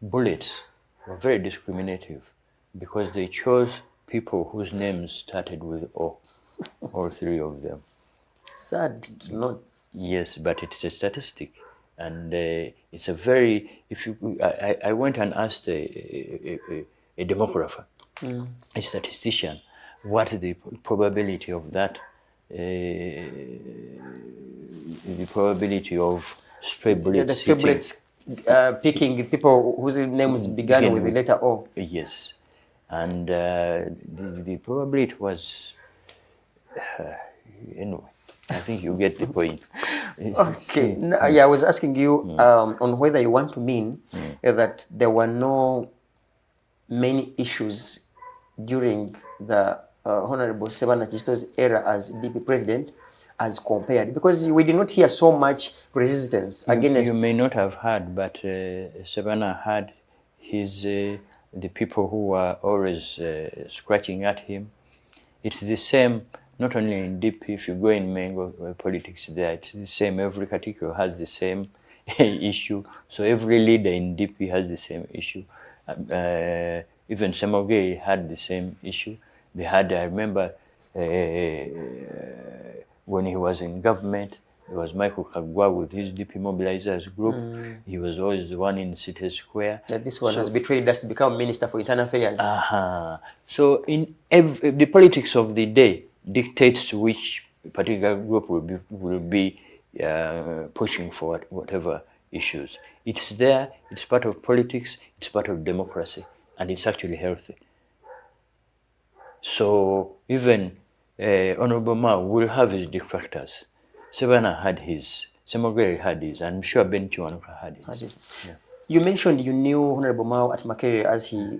Speaker 5: bullets were very discriminative because they chose people whose names started with O, all 3 of them.
Speaker 4: Sad to note.
Speaker 5: Yes, but it's a statistic. And it's a very, I went and asked a demographer, a statistician, what the probability of that, the probability of stray bullets.
Speaker 4: The stray bullets picking people whose names began with the letter O.
Speaker 5: Yes. And the probability was, anyway. I think you get the point.
Speaker 4: Okay. No, yeah, I was asking you on whether you want to mean that there were no many issues during the Honorable Sebana Kisto's era as DP president as compared, because we did not hear so much resistance against...
Speaker 5: You may not have heard, but Sebana had the people who were always scratching at him. It's the same. Not only in DP, if you go in Mango politics there, it's the same. Every category has the same issue. So every leader in DP has the same issue. Even Semoge had the same issue. They had, I remember, when he was in government, There was Michael Kagwa with his DP mobilizers group. He was always the one in City Square.
Speaker 4: That this one has betrayed us to become Minister for Internal Affairs.
Speaker 5: So in the politics of the day dictates which particular group will be pushing for whatever issues. It's there, it's part of politics, it's part of democracy, and it's actually healthy. So even Honorable Mao will have his detractors. Sebana had his, Semogere had his, and I'm sure Ben Chiwanuka had his. Yeah.
Speaker 4: You mentioned you knew Honorable Mao at Makerere as he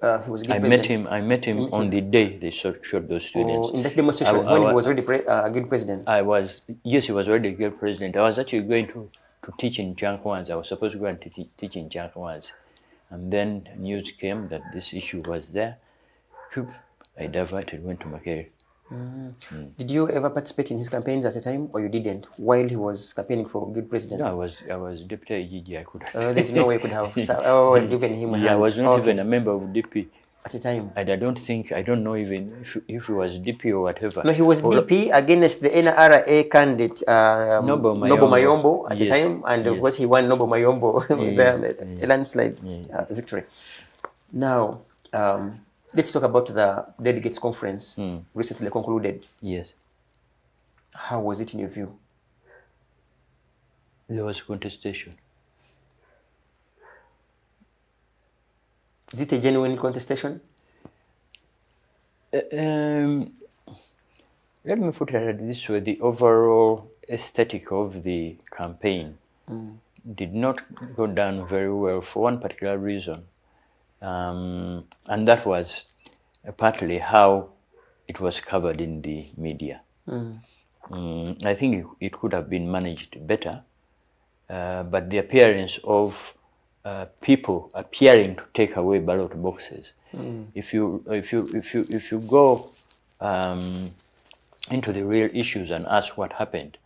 Speaker 4: was a good president.
Speaker 5: I met him on the day they shot those students.
Speaker 4: In that demonstration, when he was already a good president?
Speaker 5: Yes, he was already a good president. I was actually going to teach in Jankwan's. I was supposed to go and teach in Jankwan's. And then news came that this issue was there. I diverted, went to Makerere.
Speaker 4: Did you ever participate in his campaigns at a time, or you didn't, while he was campaigning for good president?
Speaker 5: No, I was deputy IGG. I could.
Speaker 4: There's no way you could have given him a hand.
Speaker 5: I was not even a member of DP
Speaker 4: at the time.
Speaker 5: And I don't know even if he was DP or whatever.
Speaker 4: No, he was DP against the NRA candidate Noble Mayombo at the time, and of course he won Noble Mayombo with a landslide victory. Now, let's talk about the delegates conference recently concluded.
Speaker 5: Yes.
Speaker 4: How was it in your view?
Speaker 5: There was contestation.
Speaker 4: Is it a genuine contestation?
Speaker 5: Let me put it this way. The overall aesthetic of the campaign did not go down very well for one particular reason. And that was partly how it was covered in the media. I think it could have been managed better, but the appearance of people appearing to take away ballot boxes. If you go into the real issues and ask what happened,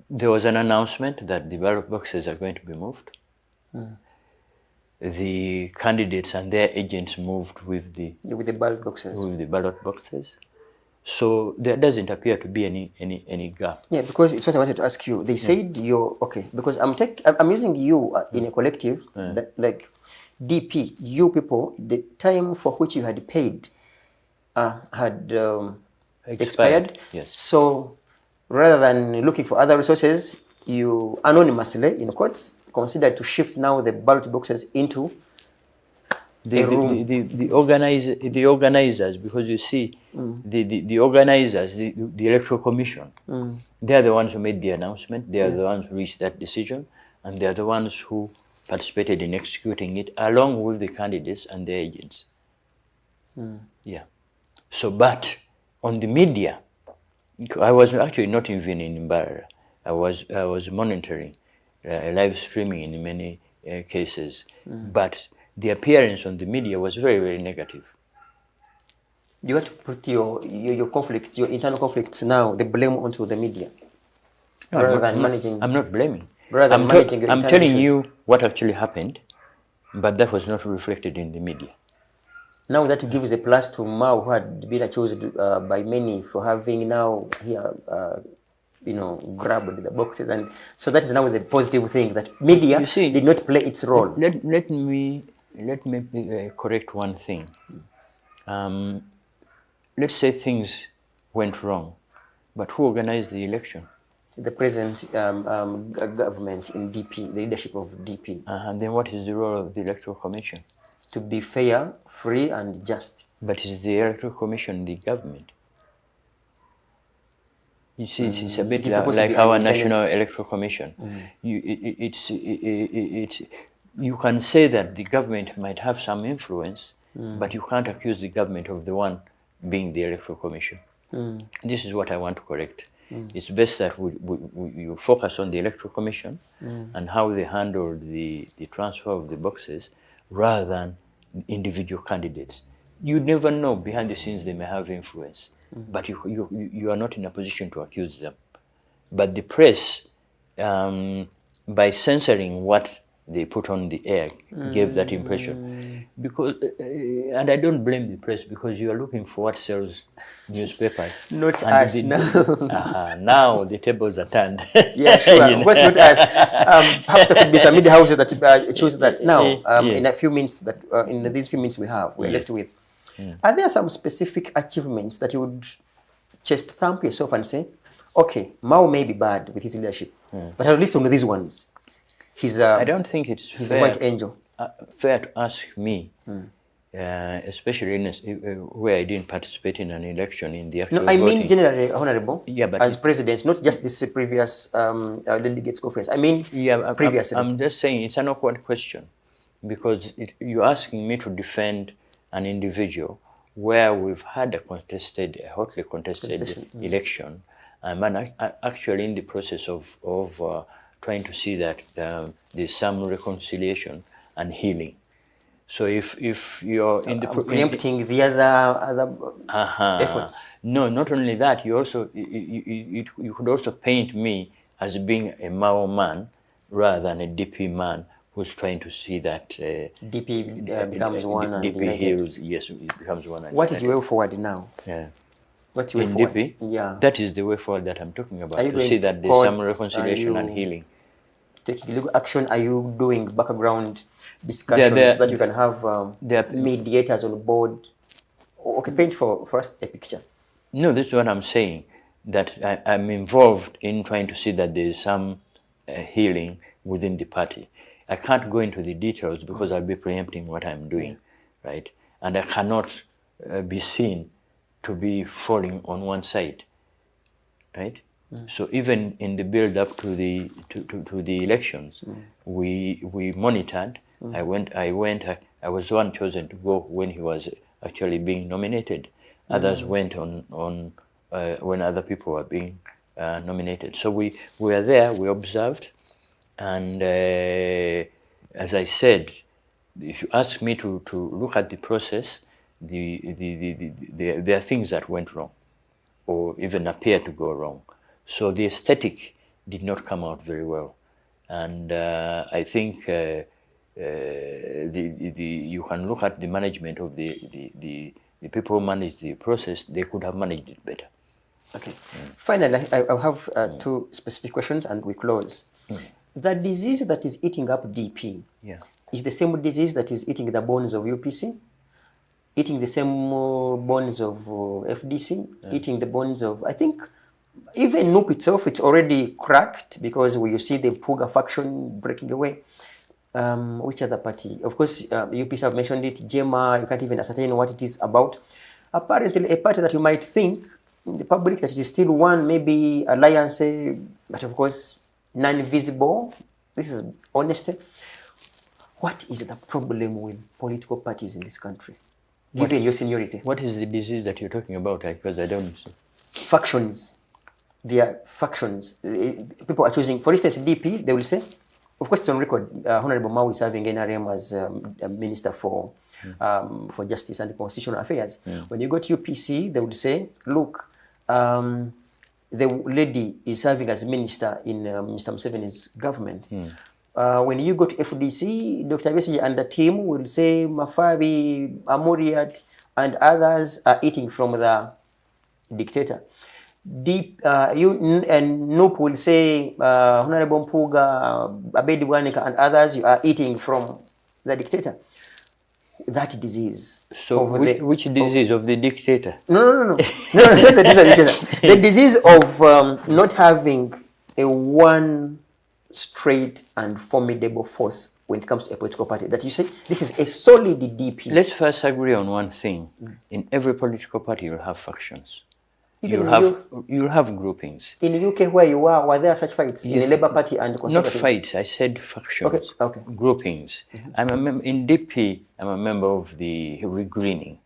Speaker 5: there was an announcement that the ballot boxes are going to be moved. The candidates and their agents moved with the
Speaker 4: ballot boxes.
Speaker 5: With the ballot boxes. So there doesn't appear to be any gap.
Speaker 4: Yeah, because it's what I wanted to ask you. They said you're okay because I'm using you in a collective that like DP. You people, the time for which you had paid had expired.
Speaker 5: Yes.
Speaker 4: So rather than looking for other resources, you anonymously, in quotes, considered to shift now the ballot boxes into
Speaker 5: the organizers, because you see, the organizers, the Electoral Commission, they are the ones who made the announcement, they are the ones who reached that decision, and they are the ones who participated in executing it, along with the candidates and their agents. Yeah. So, but on the media, I was actually not even in Mbarara. I was monitoring, live streaming in many cases, but the appearance on the media was very, very negative.
Speaker 4: You have to put your conflicts, your internal conflicts now, the blame onto the media, rather than managing.
Speaker 5: I'm not blaming.
Speaker 4: Rather than managing your
Speaker 5: I'm telling you what actually happened, but that was not reflected in the media.
Speaker 4: Now that gives a plus to Mao, who had been chosen by many for having now here, grabbed the boxes, and so that is now the positive thing that media did not play its role.
Speaker 5: Let me correct one thing. Let's say things went wrong, but who organized the election?
Speaker 4: The present government in DP, the leadership of DP.
Speaker 5: And then what is the role of the Electoral Commission?
Speaker 4: To be fair, free, and just.
Speaker 5: But is the Electoral Commission the government? You see, it's a bit like our National Electoral Commission. You can say that the government might have some influence, but you can't accuse the government of the one being the Electoral Commission. This is what I want to correct. It's best that you focus on the Electoral Commission and how they handled the transfer of the boxes rather than individual candidates. You never know, behind the scenes they may have influence, but you are not in a position to accuse them. But the press, by censoring what they put on the air gave that impression. Because, and I don't blame the press, because you are looking for what sells newspapers.
Speaker 4: Not
Speaker 5: And
Speaker 4: us,
Speaker 5: the-
Speaker 4: no.
Speaker 5: now the tables are turned.
Speaker 4: Yeah, sure. Of course, not us. Perhaps there could be some media houses that choose that. Now,
Speaker 5: Yeah.
Speaker 4: in a few minutes that in these few minutes we're left with, are there some specific achievements that you would just thump yourself and say, okay, Mao may be bad with his leadership, but at least on these ones, he's
Speaker 5: I don't think it's
Speaker 4: he's
Speaker 5: fair,
Speaker 4: a white angel.
Speaker 5: fair to ask me, especially in where I didn't participate in an election in the actual
Speaker 4: No, I
Speaker 5: voting.
Speaker 4: mean generally, Honorable,
Speaker 5: Yeah, but
Speaker 4: as president, not just this previous delegates conference. I mean, previously.
Speaker 5: I'm just saying it's an awkward question, because you're asking me to defend an individual where we've had a hotly contested election. I'm actually in the process of trying to see that there's some reconciliation and healing. So if you're in the
Speaker 4: preempting the other efforts.
Speaker 5: No, not only that, you also you could also paint me as being a Mao man rather than a DP man who's trying to see that
Speaker 4: DP becomes one and
Speaker 5: DP
Speaker 4: united.
Speaker 5: heals. Yes, it becomes one. And
Speaker 4: What is
Speaker 5: united.
Speaker 4: your way forward now?
Speaker 5: Yeah.
Speaker 4: What's your way
Speaker 5: In
Speaker 4: forward?
Speaker 5: DP,
Speaker 4: Yeah.
Speaker 5: that is the way forward that I'm talking about,
Speaker 4: Are you
Speaker 5: to
Speaker 4: going
Speaker 5: see
Speaker 4: to
Speaker 5: that there's some
Speaker 4: court?
Speaker 5: reconciliation
Speaker 4: Are
Speaker 5: and
Speaker 4: you
Speaker 5: healing.
Speaker 4: taking legal action? Are you doing background discussions
Speaker 5: There-
Speaker 4: so that you can have
Speaker 5: there-
Speaker 4: mediators on board? Okay, paint for us a picture.
Speaker 5: No, this is what I'm saying, that I'm involved in trying to see that there is some healing within the party. I can't go into the details because I'll be preempting what I'm doing, right? And I cannot be seen to be falling on one side, right? So even in the build-up to the elections, we monitored. I was the one chosen to go when he was actually being nominated. Others went on when other people were being nominated. So we were there, we observed, and as I said, if you ask me to look at the process, there are things that went wrong, or even appear to go wrong. So the aesthetic did not come out very well, and I think you can look at the management of the people who managed the process. They could have managed it better.
Speaker 4: Okay. Finally, I have two specific questions and we close. The disease that is eating up DP is the same disease that is eating the bones of UPC, eating the same bones of FDC, eating the bones of, I think, even NUP itself, it's already cracked because you see the Puga faction breaking away. Which other party? Of course, UPC have mentioned it, JEMA, you can't even ascertain what it is about. Apparently, a party that you might think in the public that it is still one, maybe alliance, but of course, non-visible. This is honesty. What is the problem with political parties in this country, given your seniority?
Speaker 5: What is the disease that you're talking about? Because I don't see.
Speaker 4: Factions. There are factions. People are choosing, for instance, DP, they will say, of course, it's on record, Honorable Mao is serving NRM as a minister for Justice and Constitutional Affairs. When you go to UPC, they would say, look, the lady is serving as minister in Mr. Museveni's government. When you go to FDC, Dr. Besigye and the team will say Mafabi, Amuriat, and others are eating from the dictator. You and NUP will say Honorable Mpuga, Abedi Bwanika, and others, you are eating from the dictator. That disease.
Speaker 5: So which disease of the dictator?
Speaker 4: No, the disease of not having a one straight and formidable force when it comes to a political party. That you say, this is a solid DP.
Speaker 5: Let's first agree on one thing. In every political party, you'll have factions.
Speaker 4: Even
Speaker 5: You'll have groupings.
Speaker 4: in the UK where you are, were there such fights in
Speaker 5: Yes.
Speaker 4: the Labour Party and
Speaker 5: Not
Speaker 4: Conservative?
Speaker 5: fights, I said factions.
Speaker 4: Okay.
Speaker 5: Groupings. I'm a in DP, I'm a member of the regreening.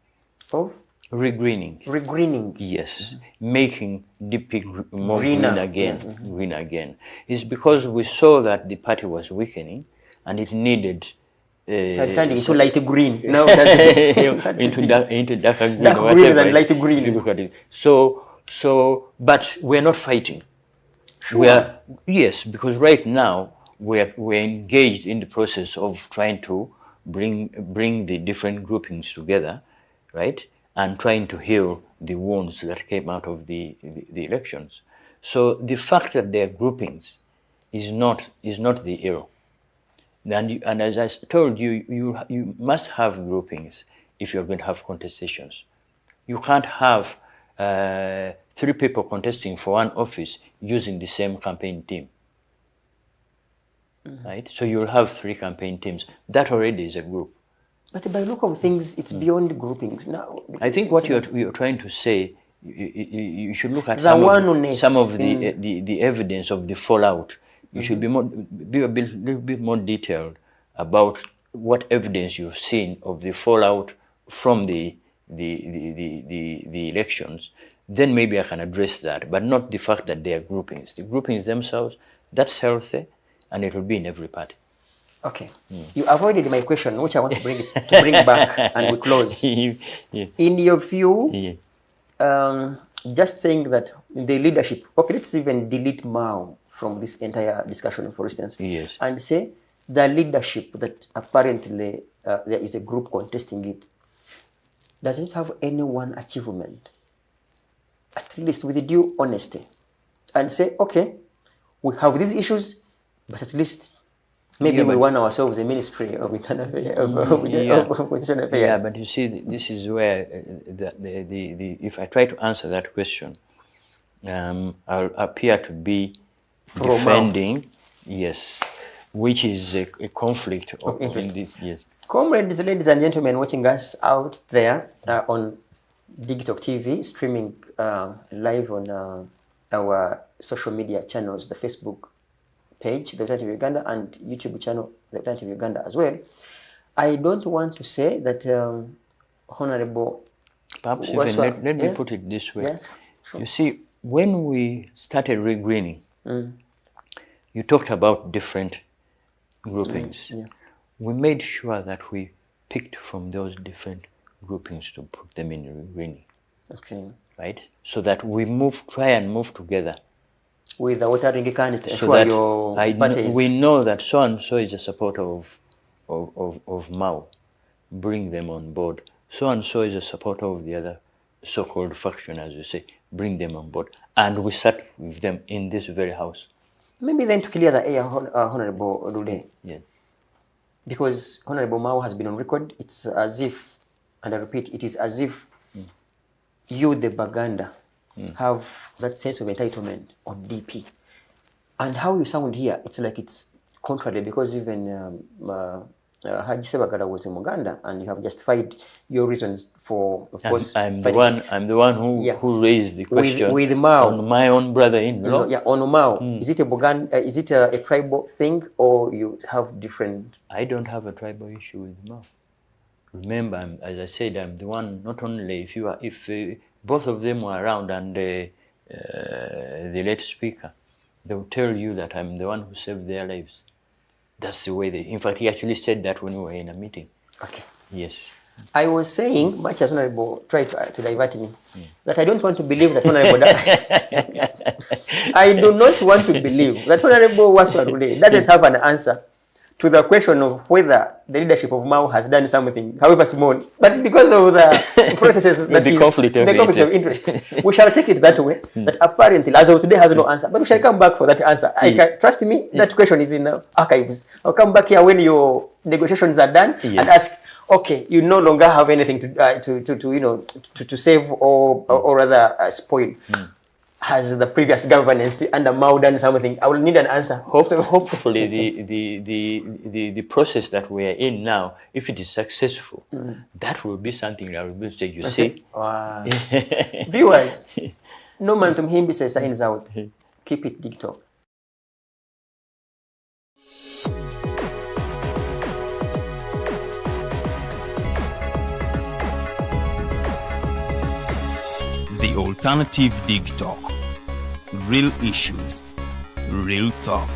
Speaker 4: Of
Speaker 5: Regreening.
Speaker 4: regreening.
Speaker 5: Yes, making DP more
Speaker 4: Greener.
Speaker 5: green again, green again. It's because we saw that the party was weakening and it needed
Speaker 4: Turning into light green. No, that's
Speaker 5: into darker green,
Speaker 4: Dark
Speaker 5: or
Speaker 4: green
Speaker 5: whatever,
Speaker 4: than light green.
Speaker 5: if you look at it. So, but we're not fighting. We are, yes, because right now we're engaged in the process of trying to bring the different groupings together, right, and trying to heal the wounds that came out of the elections. So the fact that they're groupings is not the ill. And as I told you, you must have groupings if you're going to have contestations. You can't have 3 people contesting for one office using the same campaign team. Right? So you'll have 3 campaign teams. That already is a group.
Speaker 4: But by look of things, it's beyond groupings now.
Speaker 5: I think what you're trying to say, you should look at
Speaker 4: The
Speaker 5: some
Speaker 4: oneness
Speaker 5: of the evidence of the fallout. You should be a little bit more detailed about what evidence you've seen of the fallout from the elections. Then maybe I can address that, but not the fact that they are groupings. The groupings themselves, that's healthy, and it will be in every party.
Speaker 4: Okay. You avoided my question, which I want to bring back, and we close.
Speaker 5: Yeah.
Speaker 4: In your view,
Speaker 5: Yeah.
Speaker 4: just saying that the leadership, okay, let's even delete Mao from this entire discussion, for instance,
Speaker 5: Yes.
Speaker 4: and say the leadership that apparently there is a group contesting it, does it have any one achievement, at least with due honesty, and say, okay, we have these issues, but at least maybe we won ourselves a ministry of internal of opposition affairs.
Speaker 5: Yeah, but you see, this is where if I try to answer that question, I'll appear to be defending, yes, which is a conflict of interest. Yes.
Speaker 4: Comrades, ladies and gentlemen watching us out there on Gov't TV, streaming live on our social media channels, the Facebook page, the Gov't Uganda, and YouTube channel, the Gov't Uganda as well. I don't want to say that Honorable
Speaker 5: Perhaps
Speaker 4: Wasswa,
Speaker 5: even let me put it this way.
Speaker 4: Yeah, sure.
Speaker 5: You see, when we started regreening, you talked about different groupings.
Speaker 4: Yeah.
Speaker 5: We made sure that we picked from those different groupings to put them in regreening,
Speaker 4: Okay.
Speaker 5: right? So that we try and move together.
Speaker 4: With the watering cans to
Speaker 5: So
Speaker 4: ensure
Speaker 5: that
Speaker 4: your party is...
Speaker 5: we know that so and so is a supporter of Mao, bring them on board. So and so is a supporter of the other so-called faction, as you say, bring them on board. And we start with them in this very house.
Speaker 4: Maybe then to clear the air, Honorable Lule,
Speaker 5: Yeah.
Speaker 4: because Honorable Mao has been on record, it's as if, and I repeat, it is as if you, the Baganda, have that sense of entitlement on DP. And how you sound here, it's like it's contrary, because even Haji Sebagala was in Muganda, and you have justified your reasons for, of course,
Speaker 5: I'm the one who raised the question
Speaker 4: with Mao,
Speaker 5: on my own brother-in-law.
Speaker 4: Yeah, on Mao. Is it a Buganda? Is it a tribal thing, or you have different?
Speaker 5: I don't have a tribal issue with Mao. Remember, as I said, I'm the one. Not only if both of them were around, and the late speaker, they will tell you that I'm the one who saved their lives. That's the way in fact, he actually said that when we were in a meeting.
Speaker 4: Okay.
Speaker 5: Yes.
Speaker 4: I was saying, much as Honorable tried to divert me, that I don't want to believe that Honorable... I do not want to believe that Honorable Wasswa Lule doesn't have an answer to the question of whether the leadership of Mao has done something, however small, but because of the processes that
Speaker 5: the conflict of
Speaker 4: interest, we shall take it that way, that apparently, as of today, has no answer, but we shall come back for that answer. Trust me, that question is in archives. I'll come back here when your negotiations are done and ask, okay, you no longer have anything to save or rather spoil. Has the previous governance under Mao done something? I will need an answer.
Speaker 5: Hopefully, the process that we are in now, if it is successful, that will be something that will be said. You see,
Speaker 4: wow. Viewers, Norman Tumhimbise signs out. Keep it TikTok.
Speaker 1: The Alternative Dig Talk. Real issues, real talk.